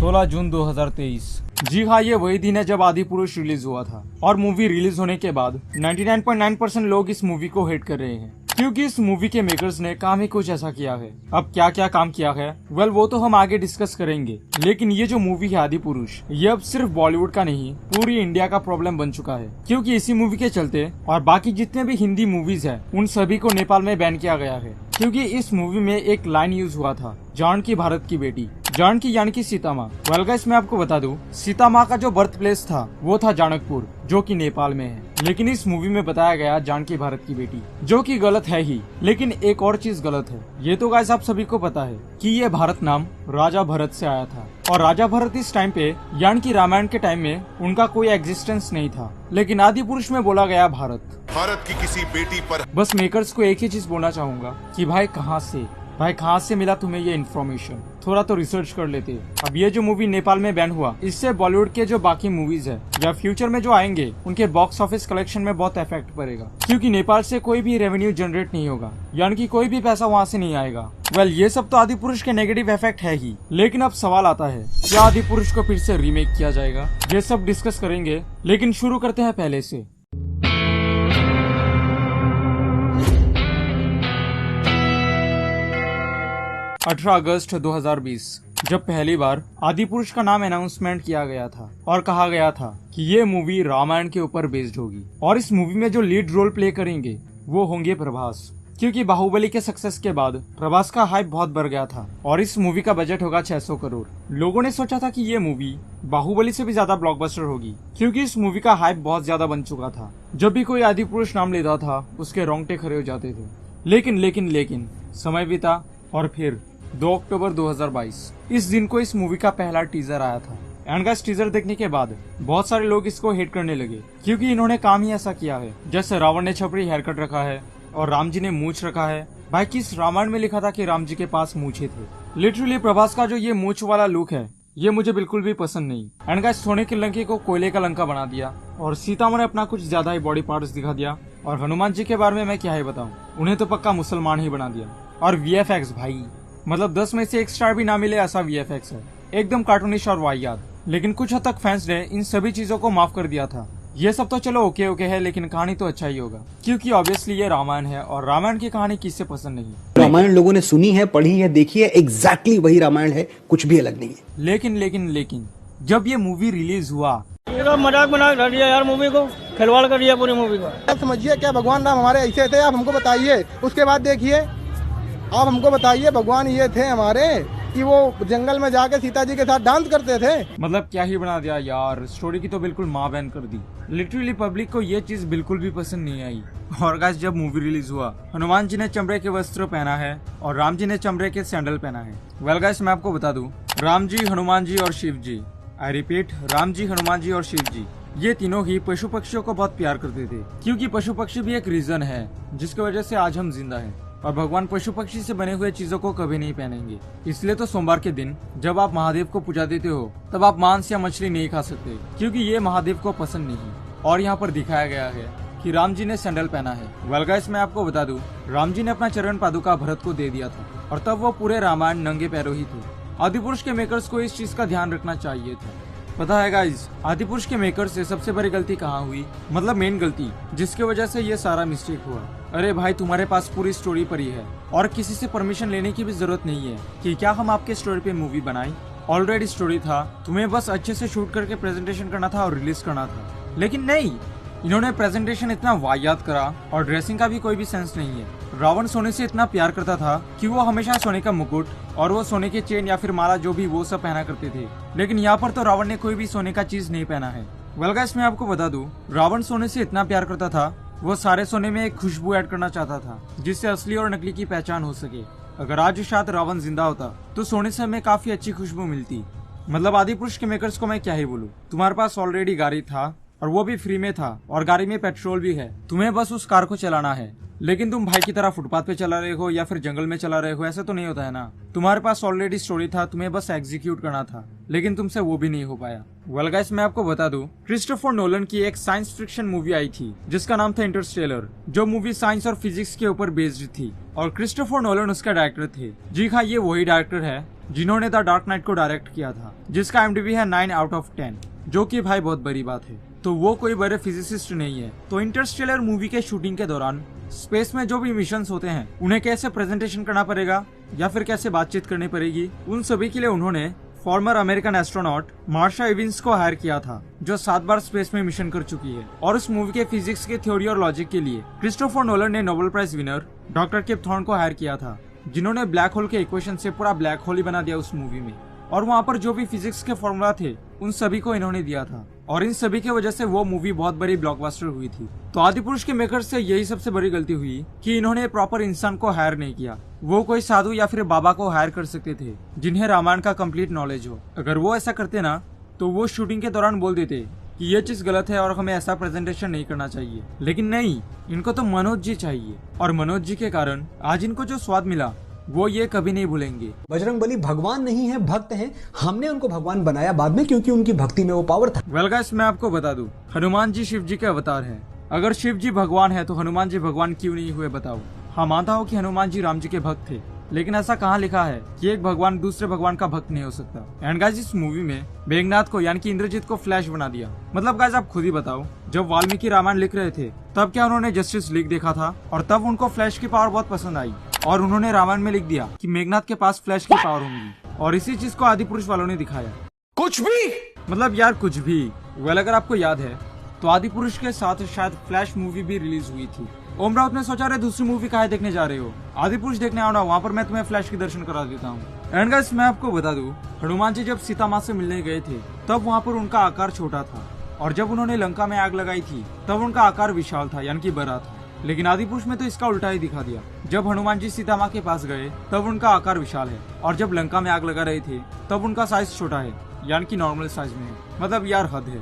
16 जून 2023। जी हाँ, ये वही दिन है जब आदिपुरुष रिलीज हुआ था और मूवी रिलीज होने के बाद 99.9% लोग इस मूवी को हेट कर रहे हैं क्योंकि इस मूवी के मेकर्स ने काम ही कुछ ऐसा किया है। अब क्या क्या काम किया है वो तो हम आगे डिस्कस करेंगे, लेकिन ये जो मूवी है आदिपुरुष, ये अब सिर्फ बॉलीवुड का नहीं पूरी इंडिया का प्रॉब्लम बन चुका है क्योंकि इसी मूवी के चलते और बाकी जितने भी हिंदी मूवीज है उन सभी को नेपाल में बैन किया गया है क्योंकि इस मूवी में एक लाइन यूज हुआ था, जानकी भारत की बेटी। जानकी यानी कि सीता माँ। वेल गाइस, मैं आपको बता दूं, सीता माँ का जो बर्थ प्लेस था वो था जनकपुर, जो कि नेपाल में है, लेकिन इस मूवी में बताया गया जानकी भारत की बेटी, जो कि गलत है ही। लेकिन एक और चीज गलत है, ये तो गाइस आप सभी को पता है कि ये भारत नाम राजा भरत से आया था और राजा भरत इस टाइम पे यानी कि रामायण के टाइम में उनका कोई एग्जिस्टेंस नहीं था, लेकिन आदिपुरुष में बोला गया भारत की किसी बेटी पर। बस मेकर्स को एक ही चीज बोलना चाहूंगा कि भाई कहाँ से मिला तुम्हें ये इन्फॉर्मेशन, थोड़ा तो रिसर्च कर लेते। अब ये जो मूवी नेपाल में बैन हुआ, इससे बॉलीवुड के जो बाकी मूवीज है या फ्यूचर में जो आएंगे उनके बॉक्स ऑफिस कलेक्शन में बहुत इफेक्ट पड़ेगा क्योंकि नेपाल से कोई भी रेवेन्यू जनरेट नहीं होगा, यानी कि कोई भी पैसा वहाँ से नहीं आएगा। ये सब तो आदिपुरुष के नेगेटिव इफेक्ट है ही, लेकिन अब सवाल आता है क्या आदिपुरुष को फिर से रीमेक किया जाएगा? ये सब डिस्कस करेंगे, लेकिन शुरू करते हैं पहले से। 18 अगस्त 2020 जब पहली बार आदिपुरुष का नाम अनाउंसमेंट किया गया था और कहा गया था कि ये मूवी रामायण के ऊपर बेस्ड होगी और इस मूवी में जो लीड रोल प्ले करेंगे वो होंगे प्रभास, क्योंकि बाहुबली के सक्सेस के बाद प्रभास का हाइप बहुत बढ़ गया था और इस मूवी का बजट होगा 600 करोड़। लोगों ने सोचा था कि ये मूवी बाहुबली से भी ज्यादा ब्लॉकबस्टर होगी क्योंकि इस मूवी का हाइप बहुत ज्यादा बन चुका था। जब भी कोई आदिपुरुष नाम लेता था उसके रोंगटे खड़े हो जाते थे। लेकिन समय बीता और फिर 2 अक्टूबर 2022 इस दिन को इस मूवी का पहला टीजर आया था। एंड गाइस, टीजर देखने के बाद बहुत सारे लोग इसको हेट करने लगे क्योंकि इन्होंने काम ही ऐसा किया है, जैसे रावण ने छपरी हेयर कट रखा है और राम जी ने मूछ रखा है। भाई किस रामायण में लिखा था कि राम जी के पास मूछे थे? लिटरली प्रभास का जो ये मूछ वाला लुक है ये मुझे बिल्कुल भी पसंद नहीं। एंड गाइस, सोने की लंके को कोयले का लंका बना दिया और सीता माँ ने अपना कुछ ज्यादा ही बॉडी पार्ट्स दिखा दिया और हनुमान जी के बारे में मैं क्या ही बताऊं, उन्हें तो पक्का मुसलमान ही बना दिया। और वीएफएक्स भाई, मतलब 10 में से 1 स्टार भी ना मिले ऐसा वीएफएक्स है, एकदम कार्टूनिश और वाहियात। लेकिन कुछ हद तक फैंस ने इन सभी चीजों को माफ कर दिया था। ये सब तो चलो ओके है, लेकिन कहानी तो अच्छा ही होगा क्योंकि ऑब्वियसली ये रामायण है और रामायण की कहानी किससे पसंद नहीं। रामायण लोगों ने सुनी है, पढ़ी है, देखी है, एग्जैक्टली वही रामायण है, कुछ भी अलग नहीं है। लेकिन जब ये मूवी रिलीज हुआ, मजाक बना दिया यार, मूवी को खिलवाड़ कर दिया पूरी मूवी को। आप समझिए क्या भगवान राम हमारे ऐसे थे? आप हमको बताइए, उसके बाद देखिए, आप हमको बताइए भगवान ये थे हमारे कि वो जंगल में जाके सीता जी के साथ डांस करते थे। मतलब क्या ही बना दिया यार, स्टोरी की तो बिल्कुल माँ बहन कर दी। लिटरली पब्लिक को ये चीज बिल्कुल भी पसंद नहीं आई। और गाइस, जब मूवी रिलीज हुआ, हनुमान जी ने चमड़े के वस्त्र पहना है और राम जी ने चमड़े के सैंडल पहना है। वेल गाइस, मैं आपको बता दूं, राम जी, हनुमान जी और शिव जी, आई रिपीट, राम जी, हनुमान जी और शिव जी, ये तीनों ही पशु पक्षियों को बहुत प्यार करते थे क्योंकि पशु पक्षी भी एक रीजन है जिसकी वजह से आज हम जिंदा हैं। और भगवान पशु पक्षी से बने हुए चीजों को कभी नहीं पहनेंगे। इसलिए तो सोमवार के दिन जब आप महादेव को पूजा देते हो तब आप मांस या मछली नहीं खा सकते क्योंकि ये महादेव को पसंद नहीं। और यहाँ पर दिखाया गया है कि राम जी ने सैंडल पहना है। वेल गाइस, मैं आपको बता दूं, राम जी ने अपना चरण पादुका भरत को दे दिया था और तब वो पूरे रामायण नंगे पैरों ही थे। आदिपुरुष के मेकर्स को इस चीज का ध्यान रखना चाहिए था। पता है गाइज, आदिपुरुष के मेकर से सबसे बड़ी गलती कहाँ हुई, मतलब मेन गलती जिसकी वजह से ये सारा मिस्टेक हुआ। अरे भाई, तुम्हारे पास पूरी स्टोरी पड़ी है और किसी से परमिशन लेने की भी जरूरत नहीं है कि क्या हम आपके स्टोरी पे मूवी बनाएं। ऑलरेडी स्टोरी था, तुम्हें बस अच्छे से शूट करके प्रेजेंटेशन करना था और रिलीज करना था। लेकिन नहीं, इन्होंने प्रेजेंटेशन इतना वाहियात करा और ड्रेसिंग का भी कोई भी सेंस नहीं है। रावण सोने से इतना प्यार करता था कि वो हमेशा सोने का मुकुट और वो सोने के चेन या फिर माला जो भी वो सब पहना करते थे, लेकिन यहाँ पर तो रावण ने कोई भी सोने का चीज नहीं पहना है। वेल गाइस, मैं आपको बता दूं, रावण सोने से इतना प्यार करता था, वो सारे सोने में एक खुशबू ऐड करना चाहता था जिससे असली और नकली की पहचान हो सके। अगर आज शायद रावण जिंदा होता तो सोने से हमें काफी अच्छी खुशबू मिलती। मतलब आदिपुरुष के मेकर्स को मैं क्या ही बोलूं, तुम्हारे पास ऑलरेडी गाड़ी था और वो भी फ्री में था और गाड़ी में पेट्रोल भी है, तुम्हें बस उस कार को चलाना है। लेकिन तुम भाई की तरह फुटपाथ पे चला रहे हो या फिर जंगल में चला रहे हो, ऐसा तो नहीं होता है ना। तुम्हारे पास ऑलरेडी स्टोरी था, तुम्हें बस एग्जीक्यूट करना था, लेकिन तुमसे वो भी नहीं हो पाया। वेल गाइस, मैं आपको बता दूं, क्रिस्टोफर नोलन की एक साइंस फिक्शन मूवी आई थी जिसका नाम था इंटरस्टेलर, जो मूवी साइंस और फिजिक्स के ऊपर बेस्ड थी और क्रिस्टोफर नोलन उसका डायरेक्टर थे। जी हाँ, ये वही डायरेक्टर है जिन्होंने द डार्क नाइट को डायरेक्ट किया था, जिसका IMDb है 9/10, जो कि भाई बहुत बड़ी बात है। तो वो कोई बड़े फिजिसिस्ट नहीं है। तो इंटरस्टेलर मूवी के शूटिंग के दौरान स्पेस में जो भी मिशंस होते हैं उन्हें कैसे प्रेजेंटेशन करना पड़ेगा या फिर कैसे बातचीत करनी पड़ेगी, उन सभी के लिए उन्होंने फॉर्मर अमेरिकन एस्ट्रोनॉट मार्शा इविंस को हायर किया था, जो 7 बार स्पेस में मिशन कर चुकी है। और उस मूवी के फिजिक्स के थ्योरी और लॉजिक के लिए क्रिस्टोफर नोलन ने नोबेल प्राइज विनर डॉक्टर किप थॉर्न को हायर किया था, जिन्होंने ब्लैक होल के इक्वेशन से पूरा ब्लैक होल ही बना दिया उस मूवी में। और वहाँ पर जो भी फिजिक्स के फॉर्मूला थे उन सभी को इन्होंने दिया था और इन सभी की वजह से वो मूवी बहुत बड़ी ब्लॉकबस्टर हुई थी। तो आदिपुरुष के मेकर्स से यही सबसे बड़ी गलती हुई कि इन्होंने प्रॉपर इंसान को हायर नहीं किया। वो कोई साधु या फिर बाबा को हायर कर सकते थे जिन्हें रामायण का कंप्लीट नॉलेज हो। अगर वो ऐसा करते ना तो वो शूटिंग के दौरान बोल देते कि ये चीज गलत है और हमें ऐसा प्रेजेंटेशन नहीं करना चाहिए, लेकिन नहीं, इनको तो मनोज जी चाहिए। और मनोज जी के कारण आज इनको जो स्वाद मिला वो ये कभी नहीं भूलेंगे। बजरंगबली भगवान नहीं है, भक्त हैं। हमने उनको भगवान बनाया बाद में क्योंकि उनकी भक्ति में वो पावर था। वेल गाइस, मैं आपको बता दूं, हनुमान जी शिव जी के अवतार हैं। अगर शिव जी भगवान है तो हनुमान जी भगवान क्यों नहीं हुए बताओ। हाँ, मानता हूँ कि हनुमान जी राम जी के भक्त थे, लेकिन ऐसा कहाँ लिखा है कि एक भगवान दूसरे भगवान का भक्त नहीं हो सकता। एंड गाइस, इस मूवी में मेघनाथ को यानी कि इंद्रजीत को फ्लैश बना दिया। मतलब गाइस, आप खुद ही बताओ, जब वाल्मीकि रामायण लिख रहे थे तब क्या उन्होंने जस्टिस लीग देखा था और तब उनको फ्लैश की पावर बहुत पसंद आई और उन्होंने रामायण में लिख दिया कि मेघनाथ के पास फ्लैश की पावर होंगी। और इसी चीज को आदिपुरुष वालों ने दिखाया। कुछ भी मतलब यार कुछ भी। वेल, अगर आपको याद है तो आदिपुरुष के साथ शायद फ्लैश मूवी भी रिलीज हुई थी। ओम राउत ने सोचा, रहे दूसरी मूवी काहे देखने जा रहे हो, आदिपुरुष देखने आओ ना, वहाँ पर मैं तुम्हें फ्लैश के दर्शन करा देता हूँ। एंड गाइस, मैं आपको बता दूं, हनुमान जी जब सीता माँ से मिलने गए थे तब वहाँ पर उनका आकार छोटा था और जब उन्होंने लंका में आग लगाई थी तब उनका आकार विशाल था यानी कि बड़ा था। लेकिन आदिपुरुष में तो इसका उल्टा ही दिखा दिया। जब हनुमान जी सीता माँ के पास गए तब उनका आकार विशाल है और जब लंका में आग लगा रहे थे तब उनका साइज छोटा है यानी कि नॉर्मल साइज में है। मतलब यार हद है।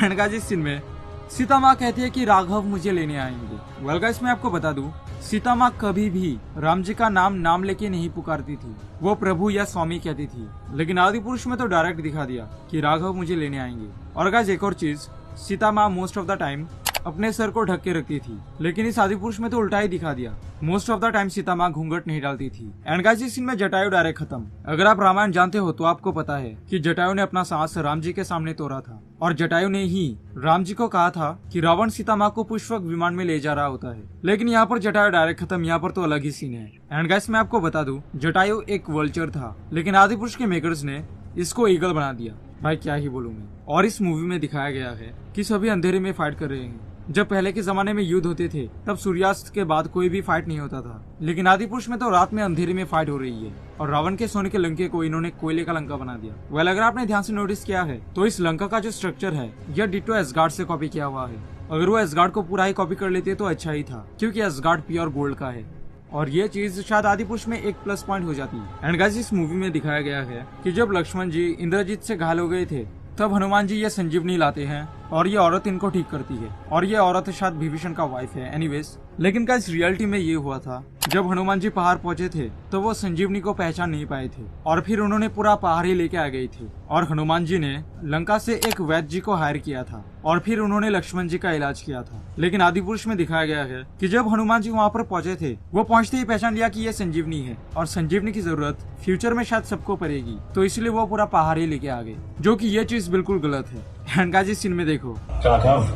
एंड गाइस, इस सीन में सीता माँ कहती है कि राघव मुझे लेने आएंगे। वेल गाइस, मैं आपको बता दूं, सीता माँ कभी भी राम जी का नाम लेके नहीं पुकारती थी, वो प्रभु या स्वामी कहती थी। लेकिन आदिपुरुष में तो डायरेक्ट दिखा दिया कि राघव मुझे लेने आएंगे। और गाइस, एक और चीज, सीता माँ मोस्ट ऑफ द टाइम अपने सर को ढक के रखती थी, लेकिन इस आदिपुरुष में तो उल्टा ही दिखा दिया। Most of the time Sita माँ घूंघट नहीं डालती थी। एंड गाइस, इस सीन में जटायु डायरेक्ट खत्म। अगर आप रामायण जानते हो तो आपको पता है कि जटायु ने अपना सांस राम जी के सामने तोड़ा था और जटायु ने ही राम जी को कहा था कि रावण सीता माँ को पुष्पक विमान में ले जा रहा होता है। लेकिन यहाँ पर जटायु डायरेक्ट खत्म, यहाँ पर तो अलग ही सीन है। एंड गाइस, मैं आपको बता दूं, जटायु एक वल्चर था, लेकिन आदिपुरुष के मेकर्स ने इसको ईगल बना दिया। भाई क्या ही बोलूं मैं। और इस मूवी में दिखाया गया है कि सभी अंधेरे में फाइट कर रहे हैं। जब पहले के जमाने में युद्ध होते थे तब सूर्यास्त के बाद कोई भी फाइट नहीं होता था, लेकिन आदिपुरुष में तो रात में अंधेरे में फाइट हो रही है और रावण के सोने के लंके को इन्होंने कोयले का लंका बना दिया। वेल, अगर आपने ध्यान से नोटिस किया है तो इस लंका का जो स्ट्रक्चर है यह डिट्टो एसगार्ड से कॉपी किया हुआ है। अगर वो एसगार्ड को पूरा ही कॉपी कर लेते तो अच्छा ही था, क्योंकि एसगार्ड प्योर गोल्ड का है और ये चीज शायद आदिपुरुष में एक प्लस पॉइंट हो जाती है। एंड गाइस, इस मूवी में दिखाया गया है कि जब लक्ष्मण जी इंद्रजीत से घायल हो गए थे तब हनुमान जी ये संजीवनी लाते हैं और ये औरत इनको ठीक करती है और ये औरत शायद विभीषण का वाइफ है। एनीवेज, लेकिन गाइस, रियलिटी में ये हुआ था, जब हनुमान जी पहाड़ पहुंचे थे तो वो संजीवनी को पहचान नहीं पाए थे और फिर उन्होंने पूरा पहाड़ ही लेके आ गए थे और हनुमान जी ने लंका से एक वैद्य जी को हायर किया था और फिर उन्होंने लक्ष्मण जी का इलाज किया था। लेकिन आदिपुरुष में दिखाया गया है कि जब हनुमान जी वहाँ पर पहुंचे थे वो पहुंचते ही पहचान लिया कि ये संजीवनी है और संजीवनी की जरूरत फ्यूचर में शायद सबको पड़ेगी, तो इसलिए वो पूरा पहाड़ ही लेके आ गए, जो कि ये चीज बिल्कुल गलत है। एंड गाइस, इस सीन में देखो, राघव,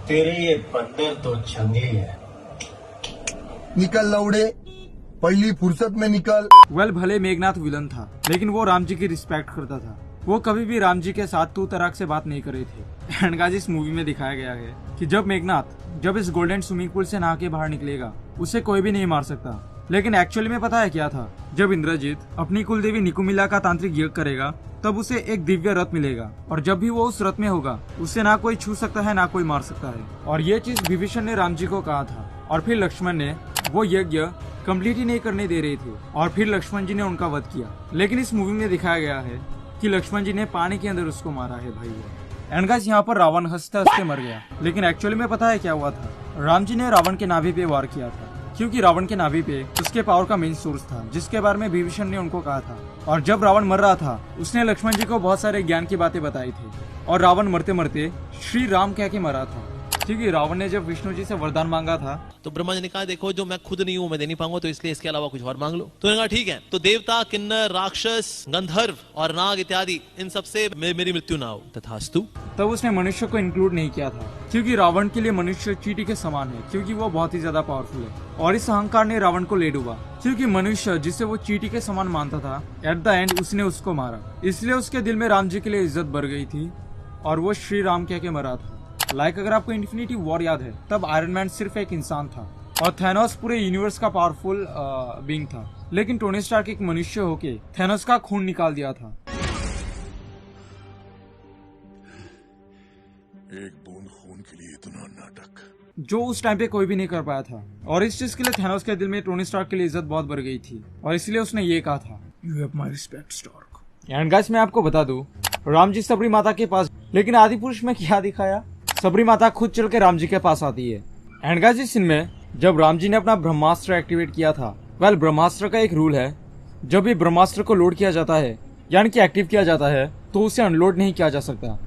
तेरे ये बंदर तो जंगली है। निकल लौड़े, पहली फुर्सत में निकल। वेल, भले मेघनाथ विलन था लेकिन वो राम जी की रिस्पेक्ट करता था। वो कभी भी राम जी के साथ तू तराक से बात नहीं करे थे। एंड गाइस, इस मूवी में दिखाया गया है कि जब मेघनाथ जब इस गोल्डन स्विमिंग पूल से नहा के बाहर निकलेगा उसे कोई भी नहीं मार सकता। लेकिन एक्चुअली में पता है क्या था, जब इंद्रजीत अपनी कुलदेवी निकुमिला का तांत्रिक यज्ञ करेगा तब उसे एक दिव्य रथ मिलेगा और जब भी वो उस रथ में होगा उसे ना कोई छू सकता है ना कोई मार सकता है। और ये चीज विभीषण ने राम जी को कहा था और फिर लक्ष्मण ने वो यज्ञ कंप्लीट ही नहीं करने दे रहे थे और फिर लक्ष्मण जी ने उनका वध किया। लेकिन इस मूवी में दिखाया गया है कि लक्ष्मण जी ने पानी के अंदर उसको मारा है भाई वो। एंड गाइस, यहाँ पर रावण हंसते हंसते मर गया, लेकिन एक्चुअली में पता है क्या हुआ था, राम जी ने रावण के नाभि पे वार किया था क्योंकि रावण के नाभि पे उसके पावर का मेन सोर्स था, जिसके बारे में विभीषण ने उनको कहा था। और जब रावण मर रहा था उसने लक्ष्मण जी को बहुत सारे ज्ञान की बातें बताई थी और रावण मरते मरते श्री राम कह के मरा था, क्योंकि रावण ने जब विष्णु जी से वरदान मांगा था तो ब्रह्मा जी ने कहा देखो जो मैं खुद नहीं हूं मैं दे नहीं पाऊंगा, तो इसलिए इसके अलावा कुछ और मांग लो। तो उन्होंने कहा ठीक है। तो देवता, किन्नर, राक्षस, गंधर्व और नाग इत्यादि इन सबसे मेरी मृत्यु ना हो, तथास्तु। तब उसने मनुष्य को इंक्लूड नहीं किया था, क्योंकि रावण के लिए मनुष्य चींटी के समान है, क्योंकि वो बहुत ही ज्यादा पावरफुल है। और इस अहंकार ने रावण को ले डूबा, क्योंकि मनुष्य जिसे वो चींटी के समान मानता था, एट द एंड उसने उसको मारा। इसलिए उसके दिल में राम जी के लिए इज्जत बढ़ गई थी और वो श्री राम कह के मरा था। अगर आपको इन्फिनिटी वॉर याद है, तब आयरन मैन सिर्फ एक इंसान था और थैनोस पूरे यूनिवर्स का पावरफुल बीइंग था, लेकिन टोनी स्टार्क एक मनुष्य होके थैनोस का खून निकाल दिया था। एक बूंद खून के लिए इतना नाटक, जो उस टाइम पे कोई भी नहीं कर पाया था। और इस चीज के लिए थैनोस के दिल में टोनी स्टार्क के लिए इज्जत बहुत बढ़ गई थी और इसलिए उसने ये कहा था, you have my respect Stark. And guys, मैं आपको बता दूं, राम जी सबरी माता के पास, लेकिन आदि पुरुष में क्या दिखाया, सबरी माता खुद चल के राम जी के पास आती है। एंड गाइस, इस सीन में जब राम जी ने अपना ब्रह्मास्त्र एक्टिवेट किया था, ब्रह्मास्त्र का एक रूल है, जब भी ब्रह्मास्त्र को लोड किया जाता है यानी कि एक्टिव किया जाता है, तो उसे अनलोड नहीं किया जा सकता,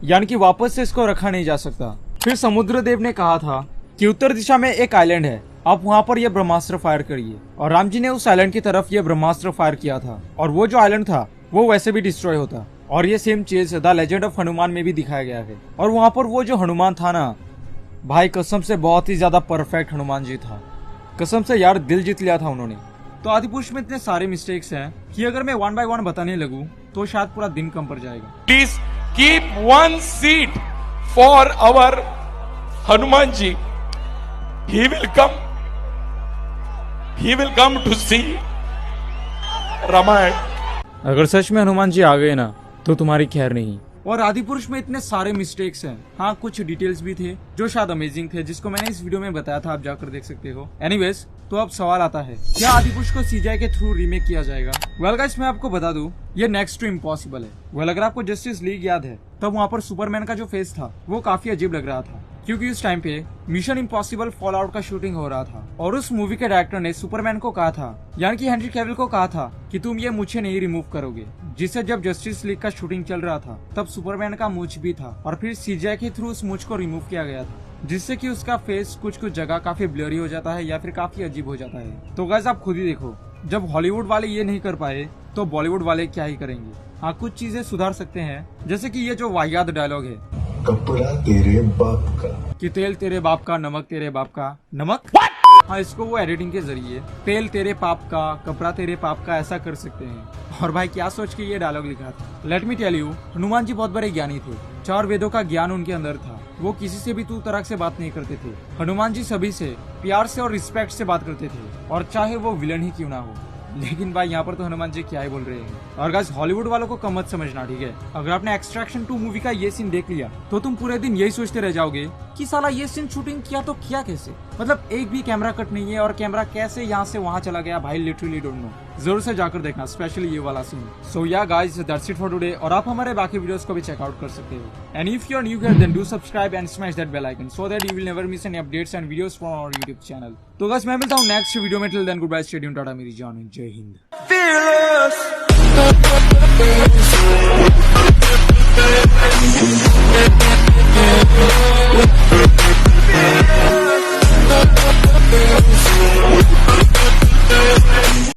यानी कि वापस से इसको रखा नहीं जा सकता। फिर समुद्र देव ने कहा था कि उत्तर दिशा में एक आइलैंड है, आप वहाँ पर यह ब्रह्मास्त्र फायर करिए। और राम जी ने उस आइलैंड की तरफ यह ब्रह्मास्त्र फायर किया था और वो जो आइलैंड था वो वैसे भी डिस्ट्रॉय होता। और ये सेम चीज द लेजेंड ऑफ हनुमान में भी दिखाया गया है। और वहाँ पर वो जो हनुमान था ना, भाई कसम से बहुत ही ज्यादा परफेक्ट हनुमान जी था, कसम से यार दिल जीत लिया था उन्होंने। तो आदि पुरुष में इतने सारे मिस्टेक्स हैं कि अगर मैं 1 by 1 बताने लगूं तो शायद पूरा दिन कम पड़ जाएगा। Please keep one seat for our Hanuman ji. He will come to see Ramayana. अगर सच में हनुमान जी आ गए ना तो तुम्हारी खैर नहीं। और आदि पुरुष में इतने सारे मिस्टेक्स हैं, हाँ कुछ डिटेल्स भी थे जो शायद अमेजिंग थे, जिसको मैंने इस वीडियो में बताया था, आप जाकर देख सकते हो। एनीवेज, तो अब सवाल आता है, क्या आदि पुरुष को सीजीआई के थ्रू रीमेक किया जाएगा? वेल गाइस, मैं आपको बता दूं, ये नेक्स्ट टू इम्पॉसिबल है। अगर आपको जस्टिस लीग याद है, तब वहाँ पर सुपरमैन का जो फेस था वो काफी अजीब लग रहा था, क्योंकि उस टाइम पे मिशन इम्पॉसिबल फॉल आउट का शूटिंग हो रहा था और उस मूवी के डायरेक्टर ने सुपरमैन को कहा था, यानी कि हेनरी कैविल को कहा था कि तुम ये मुझे नहीं रिमूव करोगे। जिससे जब जस्टिस लीग का शूटिंग चल रहा था तब सुपरमैन का मूछ भी था और फिर सीजीआई के थ्रू उस मूछ को रिमूव किया गया था, जिससे कि उसका फेस कुछ जगह काफी ब्लरी हो जाता है या फिर काफी अजीब हो जाता है। तो गाइस, आप खुद ही देखो, जब हॉलीवुड वाले ये नहीं कर पाए तो बॉलीवुड वाले क्या ही करेंगे। हाँ, कुछ चीजें सुधार सकते हैं, जैसे कि ये जो वाहियात डायलॉग है, कपड़ा तेरे बाप का, कि तेल तेरे बाप का, नमक तेरे बाप का, नमक। हाँ, इसको वो एडिटिंग के जरिए तेल तेरे पाप का, कपड़ा तेरे पाप का ऐसा कर सकते हैं। और भाई क्या सोच के ये डायलॉग लिखा था? Let me tell you, Hanuman ji बहुत बड़े ज्ञानी थे, 4 वेदों का ज्ञान उनके अंदर था। वो किसी से भी तू तराक से बात नहीं करते थे। हनुमान जी सभी से प्यार से और रिस्पेक्ट से बात करते थे, और चाहे वो विलन ही क्यों ना हो। लेकिन भाई यहाँ पर तो हनुमान जी क्या ही बोल रहे हैं। और गाइस, हॉलीवुड वालों को कम मत समझना, ठीक है? अगर आपने एक्सट्रैक्शन 2 मूवी का ये सीन देख लिया तो तुम पूरे दिन यही सोचते रह जाओगे कि साला ये सीन शूटिंग किया तो किया कैसे, मतलब एक भी कैमरा कट नहीं है और कैमरा कैसे यहाँ से वहाँ चला गया, भाई लिटरली डोंट नो। जरूर से जाकर देखना, स्पेशली ये वाला सीन। सो या guys, that's it for today. और आप हमारे बाकी वीडियोस को भी चेकआउट कर सकते हो। And if you are new here then do subscribe and smash that bell icon so that you will never miss any updates and videos from our YouTube channel. तो गाइस, मैं मिलता हूँ next video में। Till then good bye, stay tuned, tata मेरी जान, जय हिंद।